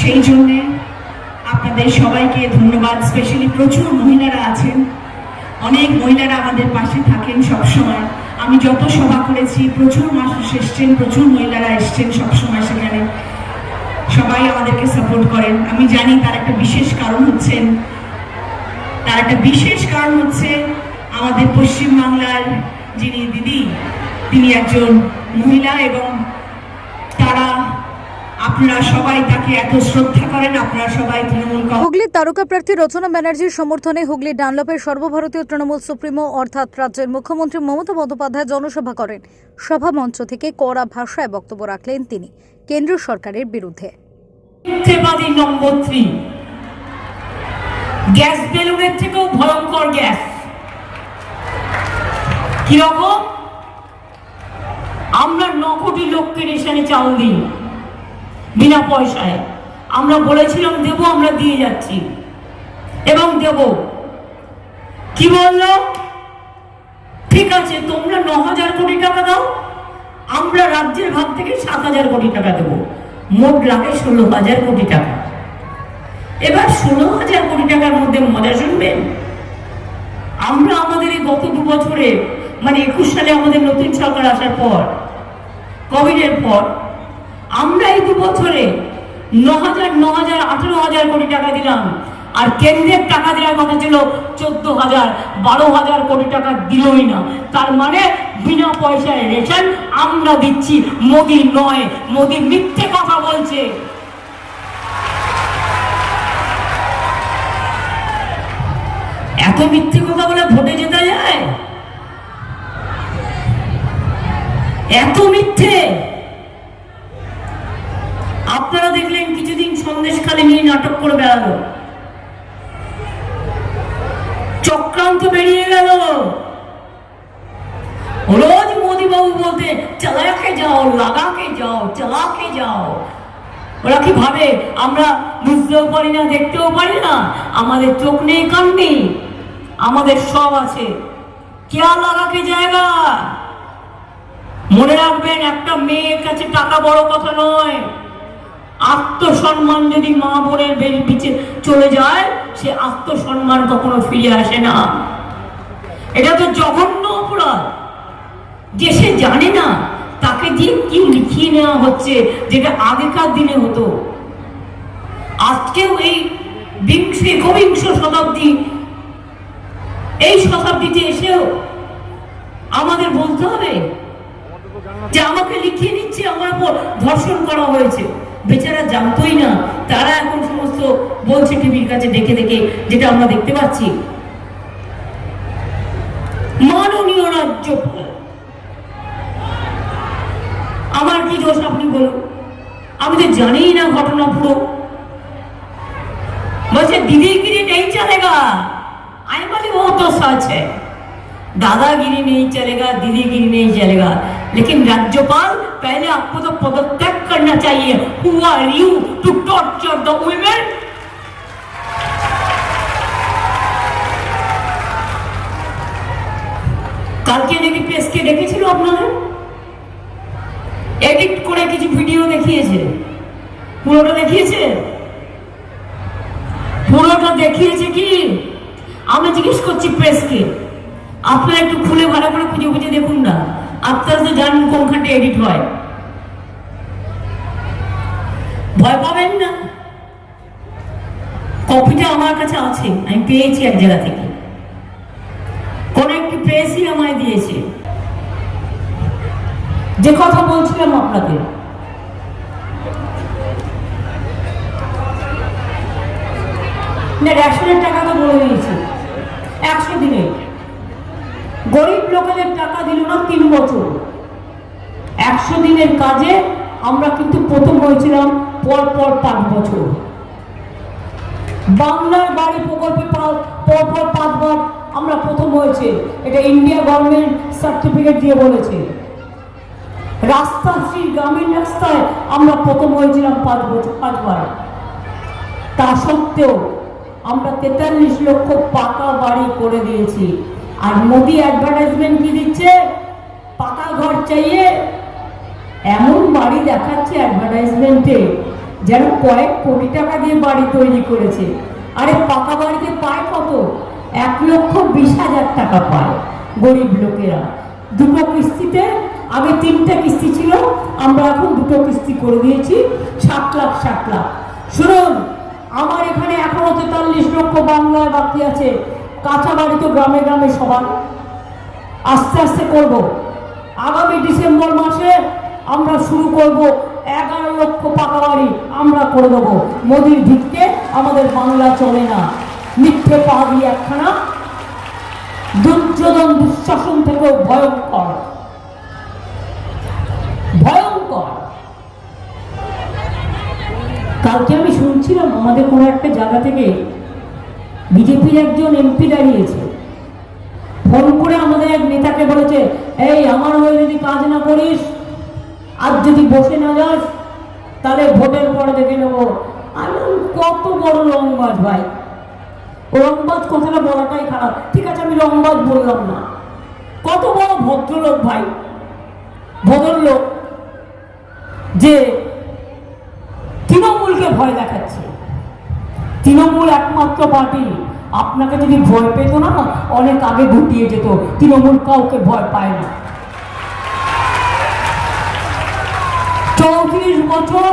সেই জন্যে আপনাদের সবাইকে ধন্যবাদ। স্পেশালি প্রচুর মহিলারা আছেন, অনেক মহিলারা আমাদের পাশে থাকেন সবসময়। আমি যত সভা করেছি প্রচুর মানুষ এসছেন, প্রচুর মহিলারা এসছেন সবসময়, সেখানে সবাই আমাদেরকে সাপোর্ট করেন। আমি জানি তার একটা বিশেষ কারণ হচ্ছে আমাদের পশ্চিমবাংলার যিনি দিদি, তিনি একজন মহিলা এবং তারা, আপনারা সবাই তাকে এত শ্রদ্ধা করেন, আপনারা সবাই তৃণমূল। হুগলির তারকা প্রার্থী রচনা ব্যানার্জির সমর্থনে হুগলি ডানলপের সর্বভারতীয় তৃণমূল সুপ্রিমো অর্থাৎ রাজ্যের মুখ্যমন্ত্রী মমতা বন্দ্যোপাধ্যায় জনসভা করেন। সভা মঞ্চ থেকে কড়া ভাষায় বক্তব্য রাখলেন তিনি কেন্দ্র সরকারের বিরুদ্ধে। নম্বর 3 গ্যাস বেলুনের থেকেও ভয়ঙ্কর গ্যাস। কিরকম? আমরা 9 কোটি লোককে রেশনে চাল দিই বিনা পয়সায়। আমরা বলেছিলাম দেব, আমরা দিয়ে যাচ্ছি এবং দেব। কি বললো? ঠিক আছে, তোমরা 9,000 কোটি টাকা দাও, আমরা রাজ্যের ভাগ থেকে 7,000 কোটি টাকা দেব। মোট লাগে 16,000 কোটি টাকা। এবার 16,000 কোটি টাকার মধ্যে মজা শুনবেন, আমরা আমাদের এই গত 2 বছরে, মানে 21 সালে আমাদের নতুন সরকার আসার পর, কোভিডের পর, আমরা এই 2 বছরে 9,000, 18,000 কোটি টাকা দিলাম। আর কেন্দ্রের টাকা দেওয়ার কথা ছিল 14,000, 12,000 কোটি টাকা দিলই না। তার মানে বিনা পয়সায় রেশন আমরা দিচ্ছি, মোদি নয়। মোদি মিথ্যে কথা বলছে। এত মিথ্যে কথা বলে ভোটে জেতা যায়? এত মিথ্যে? আপনারা দেখলেন কিছুদিন সন্দেশখালী নিয়ে নাটক করে বেড়ালো, চক্রান্ত বেরিয়ে গেল। রোজ মোদি বাবু বলতে চালাকে যাও, লাগাকে যাও, চালাকে যাও। ওরা কি ভাবে আমরা বুঝতেও পারি না, দেখতেও পারি না? আমাদের চোখ নেই, কান নেই, আমাদের সব আছে। কেয়া লাগাকে জায়গা। মনে রাখবেন, একটা মেয়ের কাছে টাকা বড় কথা নয়। আত্মসম্মান যদি মা বোনের পিছে চলে যায়, সে আত্মসম্মান কখনো ফিরে আসে না। এটা তো জঘন্য অপরাধ। যে সে জানে না, তাকে দিয়ে কি লিখিয়ে নেওয়া হচ্ছে, যেটা আগেকার দিনে হতো। আজকেও এই একবিংশ শতাব্দী, এই শতাব্দীতে এসেও আমাদের বলতে হবে যে আমাকে লিখিয়ে নিচ্ছে, আমার উপর ধর্ষণ করা হয়েছে। বেচারা জানতোই না, তারা এখন সমস্ত বলছে টিভির কাছে দেখে দেখে, যেটা আমরা দেখতে পাচ্ছি। মাননীয় রাজ্যপাল, আমার কি দোষ আপনি বলুন? আমি তো জানিই না ঘটনা পুরো। বলছে দিদিগিরি নেই চলেগা। আমি বলি ও তো সচ है, दादागिरी नहीं चलेगा, दीदीगिरी नहीं चलेगा। लेकिन राज्यपाल, पहले आपको तो पदत्याग करना चाहिए। Who are you to torture the women? কালকে নাকি প্রেসকে ডেকেছিল আপনাদের, এডিট করে কিছু ভিডিও দেখিয়েছে। পুরোটা দেখিয়েছে? পুরোটা দেখিয়েছে কি? আমি জিজ্ঞেস করছি প্রেসকে, আপনারা একটু খুলে ভালো করে খুঁজে খুঁজে দেখুন না। আপনারা তো জানেন কোনখানটা এডিট হয়। ভয় পাবেন না, কপিটা আমার কাছে আছে, আমি পেয়েছি এক জায়গা থেকে। কোন একটি প্রেসই আমায় দিয়েছে। যে কথা বলছিলাম আপনাদের, রেশনের টাকা তো বলে দিয়েছে 100 দিনে। গরিব লোকেদের টাকা দিল না 3 বছর। 100 দিনের কাজে আমরা কিন্তু প্রথম হয়েছিলাম পর 5 বছর। বাংলার বাড়ি প্রকল্পে পর 5 বার আমরা প্রথম হয়েছে। এটা ইন্ডিয়া গভর্নমেন্ট সার্টিফিকেট দিয়ে বলেছে। রাস্তা, গ্রামীণ রাস্তায় আমরা প্রথম হয়েছিলাম 5 বার। তা সত্ত্বেও আমরা 43 লক্ষ পাকা বাড়ি করে দিয়েছি। আর মোদি অ্যাডভার্টাইজমেন্ট কি দিচ্ছে? পাকা ঘর চাইয়ে। এমন বাড়ি দেখাচ্ছে অ্যাডভার্টাইজমেন্টে যেন কয়েক কোটি টাকা দিয়ে বাড়ি তৈরি করেছে। আরে পাকা বাড়িতে পায় কত? 1,20,000 টাকা পায় গরিব লোকেরা। দুটো কিস্তিতে, আগে 3টে কিস্তি ছিল, আমরা এখন 2টো কিস্তি করে দিয়েছি, 7 লাখ 7 লাখ। শুনুন, আমার এখানে এখনো 43 লক্ষ বাংলায় বাকি আছে। কাঁচা বাড়ি তো গ্রামে গ্রামে সবার, আস্তে আস্তে করব। আগামী ডিসেম্বর মাসে আমরা শুরু করব 11 লক্ষ পাকা বাড়ি আমরা করে দেবো। মোদির ভিত্তিতে আমাদের বাংলা চলে না। মিথ্যে পাহাড়ি একখানা, দুর্যোধন দুঃশাসন থেকেও ভয়ঙ্কর ভয়ঙ্কর। কালকে আমি শুনছিলাম আমাদের কোনো একটা জায়গা থেকে বিজেপির একজন এমপি দাঁড়িয়েছে, ফোন করে আমাদের এক নেতাকে বলেছে, এই আমার হয়ে যদি কাজ না করিস, আর যদি বসে না যাস, তাহলে ভোটের পরে দেখে নেবো। আমি কত বড় রংবাজ ভাই! রংবাজ কথাটা বলাটাই খারাপ, ঠিক আছে আমি রংবাজ বললাম না। কত বড় ভদ্রলোক ভাই, ভদ্রলোক যে তৃণমূলকে ভয় দেখাচ্ছে। তৃণমূল একমাত্র পার্টি, আপনাকে যদি ভয় পেত না অনেক আগে ঘুটিয়ে যেত। তৃণমূল কাউকে ভয় পায় না। 34 বছর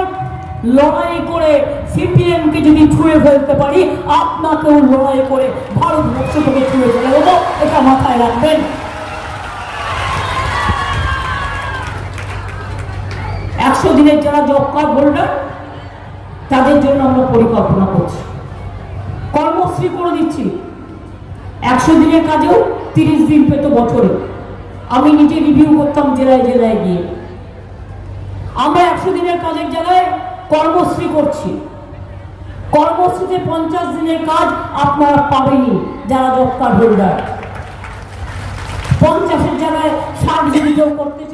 লড়াই করে সিপিএমকে যদি ছুঁয়ে ফেলতে পারি, আপনাকেও লড়াই করে ভারতবর্ষ থেকে ছুঁয়ে ফেলে দেবো, এটা মাথায় রাখবেন। 100 দিনের যারা জব কার্ড হোল্ডার, তাদের জন্য আমরা পরিকল্পনা করছি, কর্মশ্রী করে দিচ্ছি। 100 দিনের কাজেও 30 দিন পেত বছরে। আমি নিজে রিভিউ করতাম জেলায় জেলায় গিয়ে। আমরা 100 দিনের কাজের জায়গায় কর্মশ্রী করছি। কর্মশ্রীতে 50 দিনের কাজ আপনারা পাবেনই যারা জব কার্ড হোল্ডার। 50-এর জায়গায় 60 যদি কেউ করতে